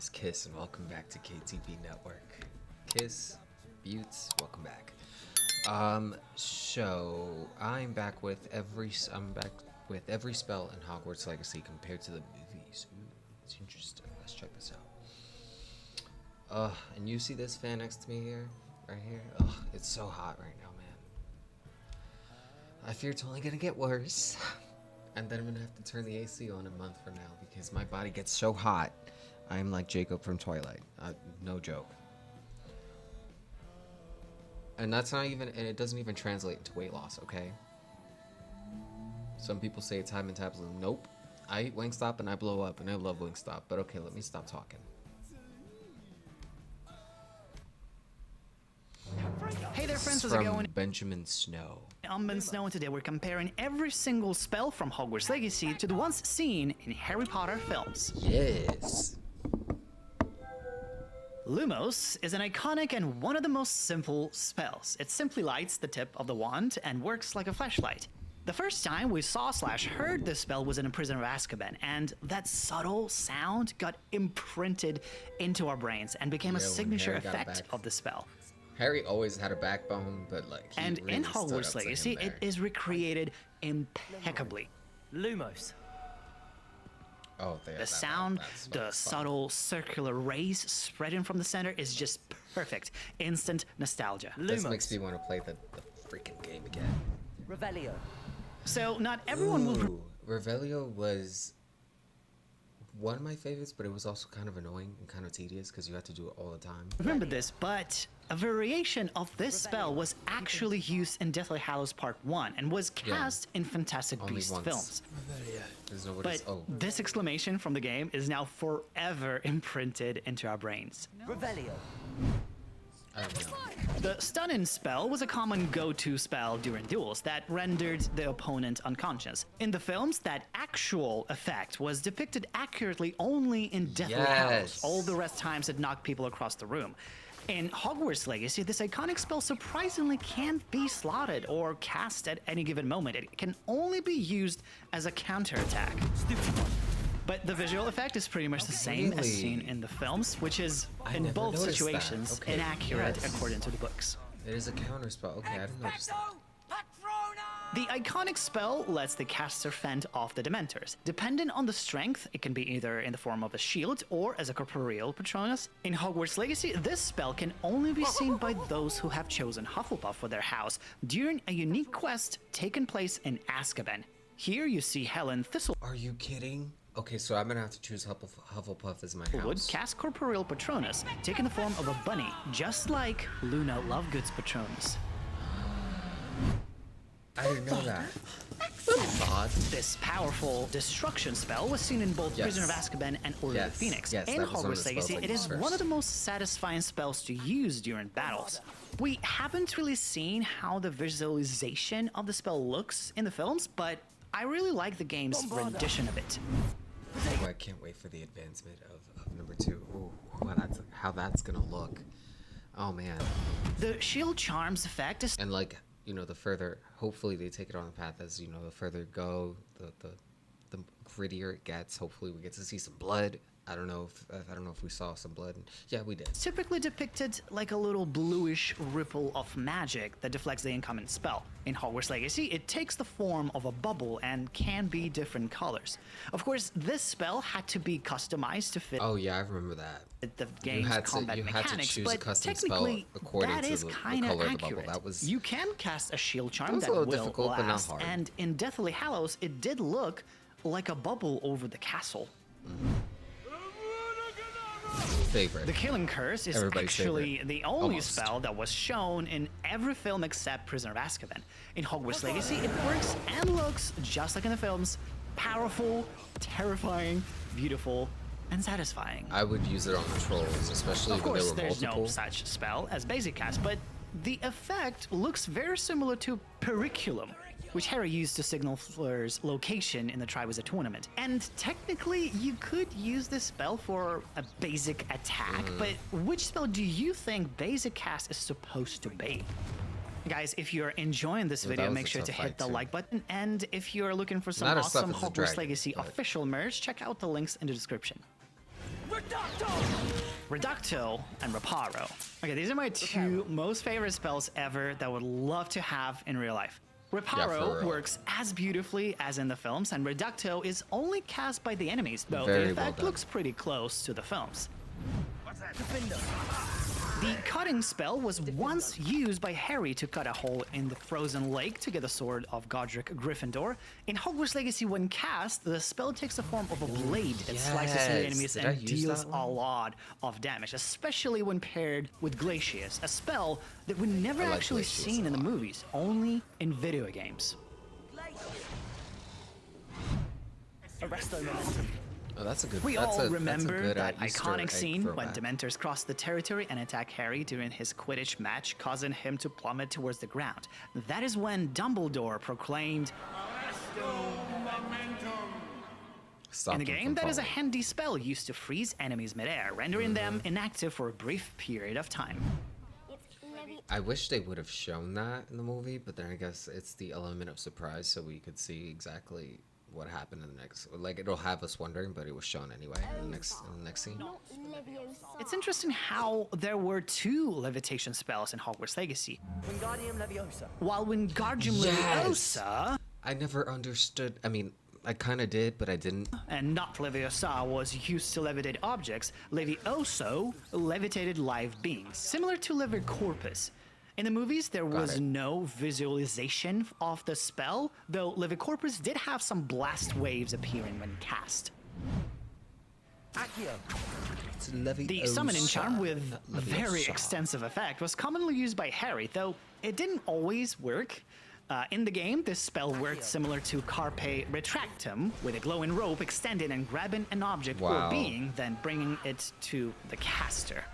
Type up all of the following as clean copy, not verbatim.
is Kiss, and welcome back to KTV Network. Kiss, Buttes, welcome back. So I'm back with every spell in Hogwarts Legacy compared to the movies. Ooh, it's interesting. Let's check this out. And you see this fan next to me here, right here? It's so hot right now, man. I fear it's only gonna get worse. And then I'm gonna have to turn the AC on a month from now because my body gets so hot. I'm like Jacob from Twilight. No joke. And that's not even, and it doesn't even translate into weight loss, okay? Some people say it's high metabolism. Nope. I eat Wingstop and I blow up, and I love Wingstop. But okay, let me stop talking. Hey there, friends, how's it From going? Benjamin Snow. I'm Ben Snow, and today we're comparing every single spell from Hogwarts Legacy to the ones seen in Harry Potter films. Yes. Lumos is an iconic and one of the most simple spells. It simply lights the tip of the wand and works like a flashlight. The first time we saw/heard this spell was in A Prisoner of Azkaban, and that subtle sound got imprinted into our brains and became a signature effect of the spell. Harry always had a backbone, but like he And really in stood up Hogwarts to him Legacy, there. it is recreated impeccably. Lumos. Oh, The sound, the subtle circular rays spreading from the center is just perfect. Instant nostalgia. This makes me want to play the freaking game again. Revelio. So not everyone will... Ooh, Revelio was one of my favorites, but it was also kind of annoying and kind of tedious because you had to do it all the time. Remember this, but a variation of this spell was actually used in Deathly Hallows Part 1 and was cast in Fantastic Only Beasts once. films. There's nobody. But this exclamation from the game is now forever imprinted into our brains. Revelio. I don't know. The stunning spell was a common go-to spell during duels that rendered the opponent unconscious. In the films, that actual effect was depicted accurately only in Deathly Hallows. All the rest times it knocked people across the room. In Hogwarts Legacy, this iconic spell surprisingly can't be slotted or cast at any given moment. It can only be used as a counterattack. But the visual effect is pretty much the same as seen in the films, which is, in never both noticed situations, that. Okay, inaccurate yes. according to the books. It is a counter spell. Okay, I didn't notice that. The iconic spell lets the caster fend off the Dementors. Depending on the strength, it can be either in the form of a shield or as a corporeal Patronus. In Hogwarts Legacy, this spell can only be seen by those who have chosen Hufflepuff for their house during a unique quest taking place in Azkaban. Here you see Helen Thistlewood Are you kidding? Okay, so I'm gonna have to choose Hufflepuff as my house. cast corporeal Patronus, taking the form of a bunny, just like Luna Lovegood's Patronus. I didn't know that. That's odd. This powerful destruction spell was seen in both Yes. Prisoner of Azkaban and Order of the Phoenix. Yes, in that was one of the Hogwarts spells Legacy, I it is used one of first. the most satisfying spells to use during battles. We haven't really seen how the visualization of the spell looks in the films, but I really like the game's rendition of it. Oh, I can't wait for the advancement of number 2. Ooh, how that's gonna look. Oh man. The shield charms effect is And like, you know, the further, hopefully they take it on the path as, you know, the further go, the grittier it gets. Hopefully we get to see some blood. I don't know if we saw some blood. Yeah, we did. typically depicted like a little bluish ripple of magic that deflects the incoming spell. In Hogwarts Legacy, it takes the form of a bubble and can be different colors. Of course, this spell had to be customized to fit Oh yeah, I remember that. the game's combat you mechanics, had to choose but a custom spell technically according that to is the kind color of of the bubble. accurate. That was You can cast a shield charm was a that little will difficult, but not last, hard. and in Deathly Hallows, it did look like a bubble over the castle. favorite. The Killing Curse is Everybody's actually favorite. the only Almost. spell that was shown in every film except Prisoner of Azkaban. In Hogwarts Legacy, it works and looks just like in the films. Powerful, terrifying, beautiful, and satisfying. I would use it on the trolls, especially Of when course, they were there's multiple. no such spell as basic cast, but the effect looks very similar to Periculum, which Harry used to signal Fleur's location in the Triwizard Tournament. And technically, you could use this spell for a basic attack, but which spell do you think basic cast is supposed to be? Guys, if you're enjoying this Well, video, that was make a sure to tough hit fight, the too. like button, and if you're looking for some Not as tough awesome as the Hogwarts dragon, Legacy but- official merch, check out the links in the description. Reducto! Reducto and Reparo. Okay, these are my two most favorite spells ever that I would love to have in real life. Reparo real. works as beautifully as in the films, and Reducto is only cast by the enemies, though Very the well effect done. looks pretty close to the films. The cutting spell was once used by Harry to cut a hole in the frozen lake to get the sword of Godric Gryffindor. In Hogwarts Legacy, when cast, the spell takes the form of a blade that slices through Yes. enemies Did I and use deals that a one? lot of damage, especially when paired with Glacius, a spell that we never I like actually Glacius seen a in the lot. movies, only in video games. Arresto momentum. Oh, that's a good. We that's all a, remember that's a good, that Easter iconic egg scene when throwback. Dementors cross the territory and attack Harry during his Quidditch match, causing him to plummet towards the ground. That is when Dumbledore proclaimed, Stop in the them game, from that is a falling. handy spell used to freeze enemies midair, rendering them inactive for a brief period of time. I wish they would have shown that in the movie, but then I guess it's the element of surprise, so we could see exactly what happened in the next. Like it'll have us wondering, but it was shown anyway in the next scene. It's interesting how there were two levitation spells in Hogwarts Legacy. Wingardium Leviosa. While Wingardium Yes! Leviosa I never understood. I mean, I kind of did, but I didn't. and not Leviosa was used to levitate objects, Levioso levitated live beings, similar to Levicorpus. In the movies, there was it. no visualization of the spell, though Levicorpus did have some blast waves appearing when cast. Accio. It's Leviosa. The summoning charm with Not very Leviosa. extensive effect was commonly used by Harry, though it didn't always work. In the game, this spell worked similar to Carpe Retractum, with a glowing rope extending and grabbing an object Wow. or being, then bringing it to the caster.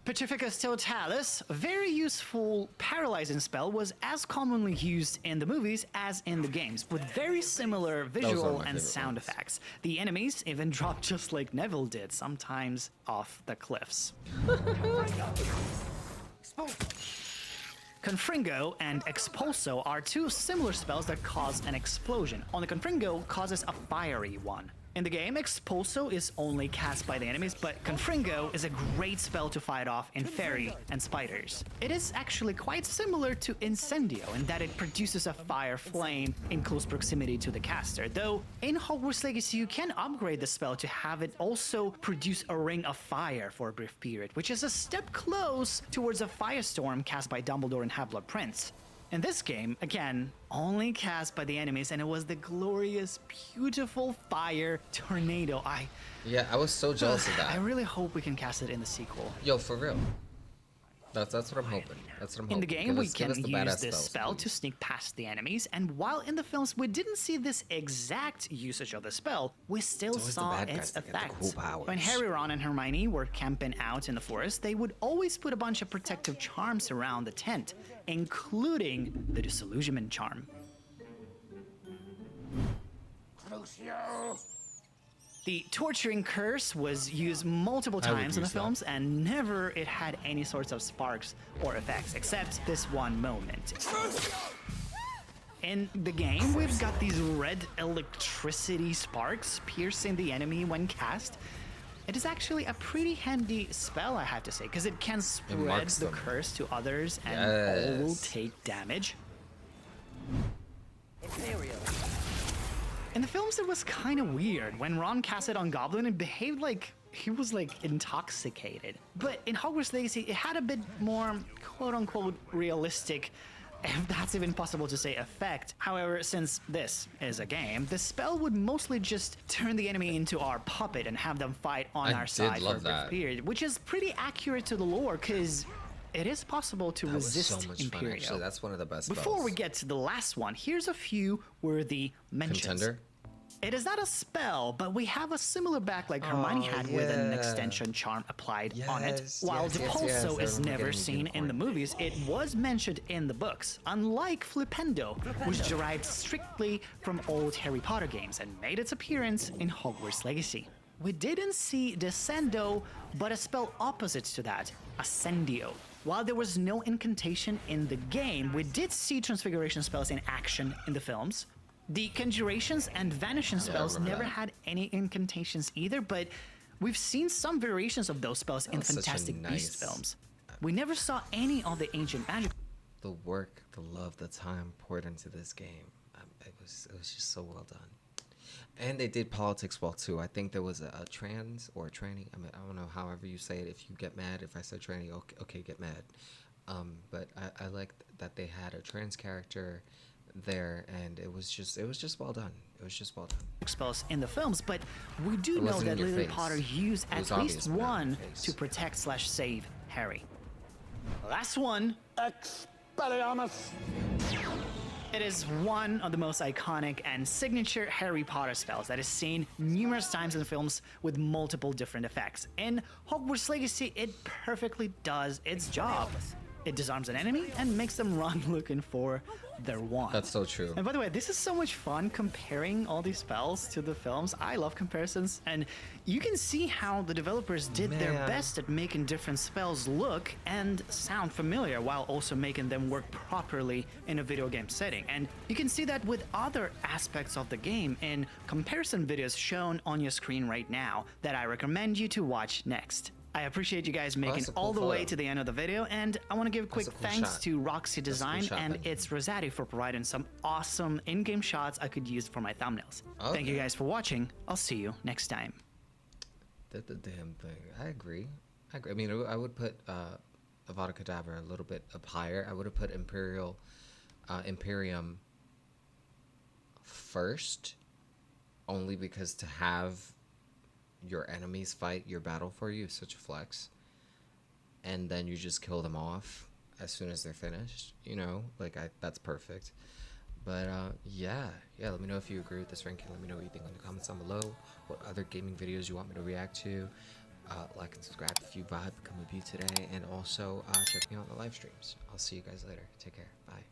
Petrificus Totalis, a very useful paralyzing spell, was as commonly used in the movies as in the games, with very similar visual my and favorite sound ones. effects. The enemies even dropped just like Neville did, sometimes off the cliffs. Confringo and Expulso are two similar spells that cause an explosion. Only Confringo causes a fiery one. In the game, Expulso is only cast by the enemies, but Confringo is a great spell to fight off in Fairy and Spiders. It is actually quite similar to Incendio in that it produces a fire flame in close proximity to the caster, though in Hogwarts Legacy you can upgrade the spell to have it also produce a ring of fire for a brief period, which is a step close towards a firestorm cast by Dumbledore in Half-Blood Prince. In this game, again, only cast by the enemies, and it was the glorious, beautiful fire tornado. Yeah, I was so jealous of that. I really hope we can cast it in the sequel. Yo, for real. That's what I'm hoping. That's what I'm hoping. In the game, Give we us- give can us the use badass this spells, spell to please. sneak past the enemies, and while in the films we didn't see this exact usage of the spell, we still always the saw bad guys its that get the effects. cool powers. When Harry, Ron, and Hermione were camping out in the forest, they would always put a bunch of protective charms around the tent, including the disillusionment charm. The torturing curse was used multiple I would times in the use that. films, and never it had any sorts of sparks or effects, except this one moment. In the game, we've got these red electricity sparks piercing the enemy when cast. It is actually a pretty handy spell, I have to say, because it can spread marks the them. curse to others, and all will Yes. take damage. Imperial. In the films, it was kind of weird when Ron cast it on Goblin and behaved like he was intoxicated. But in Hogwarts Legacy, it had a bit more quote-unquote realistic, if that's even possible to say, effect. However, since this is a game, the spell would mostly just turn the enemy into our puppet and have them fight on I our did side for a love brief that. period, which is pretty accurate to the lore, because it is possible to That was resist so much Imperio. fun. Actually, that's one of the best Before we spells. get to the last one, here's a few worthy mentions. Contender. It is not a spell, but we have a similar back like Hermione had with an yeah. extension charm applied on it. Yes, While yes, yes, Depulso yes, I is remember never getting seen in the unicorn. movies, it was mentioned in the books, unlike Flipendo, which derived strictly from old Harry Potter games and made its appearance in Hogwarts Legacy. We didn't see Descendo, but a spell opposite to that, Ascendio. While there was no incantation in the game, we did see transfiguration spells in action in the films. The conjurations and vanishing spells remember never that. had any incantations either, but We've seen some variations of those spells in was such a Fantastic nice- Beasts films. We never saw any of the ancient magic The work, the love, the time poured into this game. It was just so well done. And they did politics well too. I think there was a trans or a tranny. I mean, I don't know, however you say it. If you get mad if I said tranny, okay, get mad. But I liked that they had a trans character there, and it was just well done. It was just well done. spells in the films, but we do It know wasn't that in your Lily face. Potter used It was at least obvious, but not in one your face. to protect/save Harry. Last one. Expelliarmus! It is one of the most iconic and signature Harry Potter spells that is seen numerous times in films with multiple different effects. In Hogwarts Legacy, it perfectly does its job. It disarms an enemy and makes them run looking for their wand. That's so true. And by the way, this is so much fun comparing all these spells to the films. I love comparisons, and you can see how the developers did their Man. best at making different spells look and sound familiar while also making them work properly in a video game setting. And you can see that with other aspects of the game in comparison videos shown on your screen right now that I recommend you to watch next. I appreciate you guys making that's a cool all the way photo. to the end of the video, and I want to give a quick a cool thanks shot. to Roxy That's a cool Design shot, and Benjamin. its Rosati for providing some awesome in-game shots I could use for my thumbnails. Thank you Okay. guys for watching. I'll see you next time. Did the damn thing. I agree. I mean, I would put Avada Kedavra a little bit up higher. I would have put Imperium first, only because to have your enemies fight your battle for you is such a flex. And then you just kill them off as soon as they're finished. You know, like that's perfect. But yeah, let me know if you agree with this ranking. Let me know what you think in the comments down below. What other gaming videos you want me to react to. Like and subscribe if you vibe, become a view today. And also check me out on the live streams. I'll see you guys later. Take care. Bye.